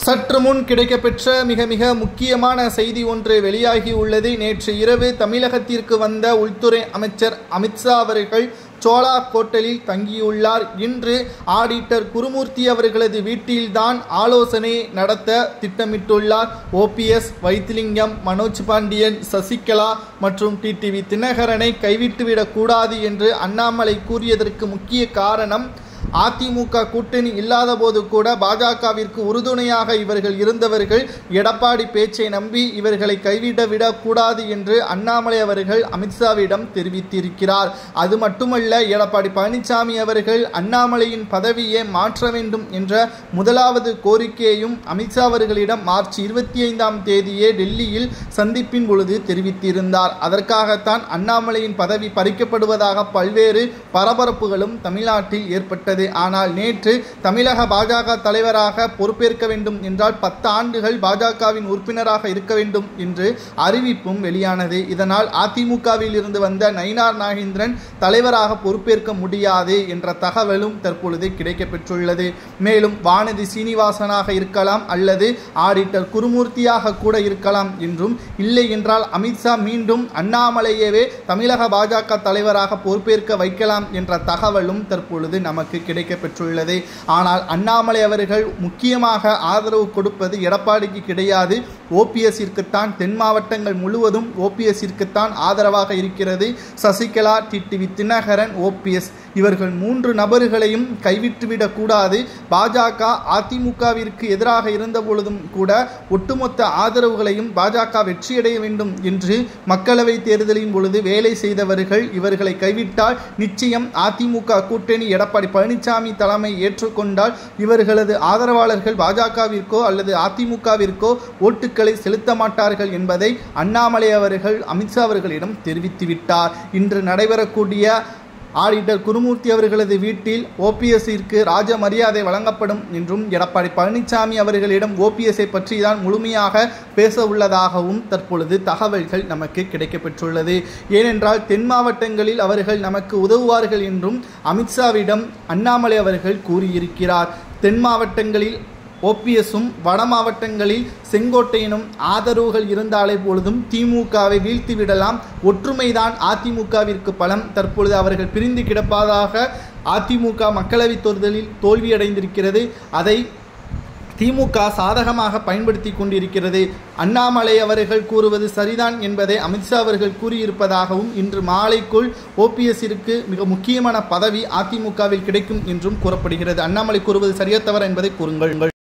சற்று முன் கிடைக்கப்பெற்ற மிக முக்கியமான செய்தி ஒன்று வெளியாகி உள்ளது. நேற்று இரவு தமிழகத்திற்கு வந்த உள்துறை அமைச்சர் அமித்ஷா அவர்கள் சோலா ஹோட்டலில் தங்கியுள்ளார். இன்று ஆடிட்டர் குருமூர்த்தி அவர்களது வீட்டில்தான் ஆலோசனை நடத்த திட்டமிட்டுள்ளார். ஓபிஎஸ், வைத்திலிங்கம், மனோஜ் பாண்டியன், சசிகலா மற்றும் டிடிவி தினகரனை கைவிட்டுவிடக் கூடாது என்று அண்ணாமலை கூறியதற்கு முக்கிய காரணம், அதிமுக கூட்டணி இல்லாத போது கூட பாஜகவிற்கு உறுதுணையாக இவர்கள் இருந்தவர்கள் எடப்பாடி பேச்சை நம்பி இவர்களை கைவிடவிடக் கூடாது என்று அண்ணாமலை அவர்கள் அமித்ஷாவிடம் தெரிவித்திருக்கிறார். அது மட்டுமல்ல, எடப்பாடி பழனிசாமி அவர்கள் அண்ணாமலையின் பதவியை மாற்ற வேண்டும் என்ற முதலாவது கோரிக்கையையும் அமித்ஷா அவர்களிடம் மார்ச் 25ஆம் தேதியே டெல்லியில் சந்திப்பின் பொழுது தெரிவித்திருந்தார். அதற்காகத்தான் அண்ணாமலையின் பதவி பறிக்கப்படுவதாக பல்வேறு பரபரப்புகளும் தமிழ்நாட்டில் ஏற்பட்டது. ஆனால் நேற்று தமிழக பாஜக தலைவராக பொறுப்பேற்க வேண்டும் என்றால் 10 ஆண்டுகள் பாஜகவின் உறுப்பினராக இருக்க வேண்டும் என்று அறிவிப்பும் வெளியானது. இதனால் அதிமுகவில் இருந்து வந்த நயினார் நாகேந்திரன் தலைவராக பொறுப்பேற்க முடியாது என்ற தகவலும் தற்பொழுது கிடைக்கப்பெற்றுள்ளது. மேலும் வானதி சீனிவாசனாக இருக்கலாம் அல்லது ஆடிட்டர் குருமூர்த்தியாக கூட இருக்கலாம் என்றும், இல்லை என்றால் அமித்ஷா மீண்டும் அண்ணாமலையவே தமிழக பாஜக தலைவராக பொறுப்பேற்க வைக்கலாம் என்ற தகவலும் தற்பொழுது நமக்கு கிடைக்கப்பெற்றுள்ளது. ஆனால் அண்ணாமலை அவர்கள் முக்கியமாக ஆதரவு கொடுப்பது எடப்பாடிக்கு கிடையாது, ஓபிஎஸ்ஸிற்குத்தான். தென் மாவட்டங்கள் முழுவதும் ஓபிஎஸ்ஸிற்குத்தான் ஆதரவாக இருக்கிறது. சசிகலா, டிடிவி தினகரன், ஓபிஎஸ் இவர்கள் 3 நபர்களையும் கைவிட்டுவிடக் கூடாது. பாஜக அதிமுகவிற்கு எதிராக இருந்த பொழுதும் கூட ஒட்டுமொத்த ஆதரவுகளையும் பாஜக வெற்றியடைய வேண்டும் என்று மக்களவை தேர்தலின் பொழுது வேலை செய்தவர்கள். இவர்களை கைவிட்டால் நிச்சயம் அதிமுக கூட்டணி எடப்பாடி பழனிசாமி தலைமை ஏற்றுக்கொண்டால் இவர்களது ஆதரவாளர்கள் பாஜகவிற்கோ அல்லது அதிமுகவிற்கோ ஓட்டுக்களை செலுத்த மாட்டார்கள் என்பதை அண்ணாமலை அவர்கள் அமித்ஷா அவர்களிடம் தெரிவித்துவிட்டார். இன்று நடைபெறக்கூடிய ஆடிட்டர் குருமூர்த்தி அவர்களது வீட்டில் ஓபிஎஸ்ஸிற்கு ராஜ மரியாதை வழங்கப்படும் என்றும், எடப்பாடி பழனிசாமி அவர்களிடம் ஓபிஎஸ்ஐ பற்றி தான் முழுமையாக பேச உள்ளதாகவும் தற்பொழுது தகவல்கள் நமக்கு கிடைக்கப்பெற்றுள்ளது. ஏனென்றால் தென் மாவட்டங்களில் அவர்கள் நமக்கு உதவுவார்கள் என்றும் அமித்ஷாவிடம் அண்ணாமலை அவர்கள் கூறியிருக்கிறார். தென் மாவட்டங்களில் ஓபிஎஸும் வட மாவட்டங்களில் செங்கோட்டையனும் ஆதரவுகள் இருந்தாலே பொழுதும் திமுகவை வீழ்த்திவிடலாம். ஒற்றுமைதான் அதிமுகவிற்கு பலம். தற்பொழுது அவர்கள் பிரிந்து கிடப்பதாக அதிமுக மக்களவை தேர்தலில் தோல்வியடைந்திருக்கிறது. அதை திமுக சாதகமாக பயன்படுத்தி கொண்டிருக்கிறது. அண்ணாமலை அவர்கள் கூறுவது சரிதான் என்பதை அமித்ஷா அவர்கள் கூறியிருப்பதாகவும், இன்று மாலைக்குள் ஓபிஎஸ்ஸிற்கு மிக முக்கியமான பதவி அதிமுகவில் கிடைக்கும் என்றும் கூறப்படுகிறது. அண்ணாமலை கூறுவது சரியா தவறா என்பதை கூறுங்கள்.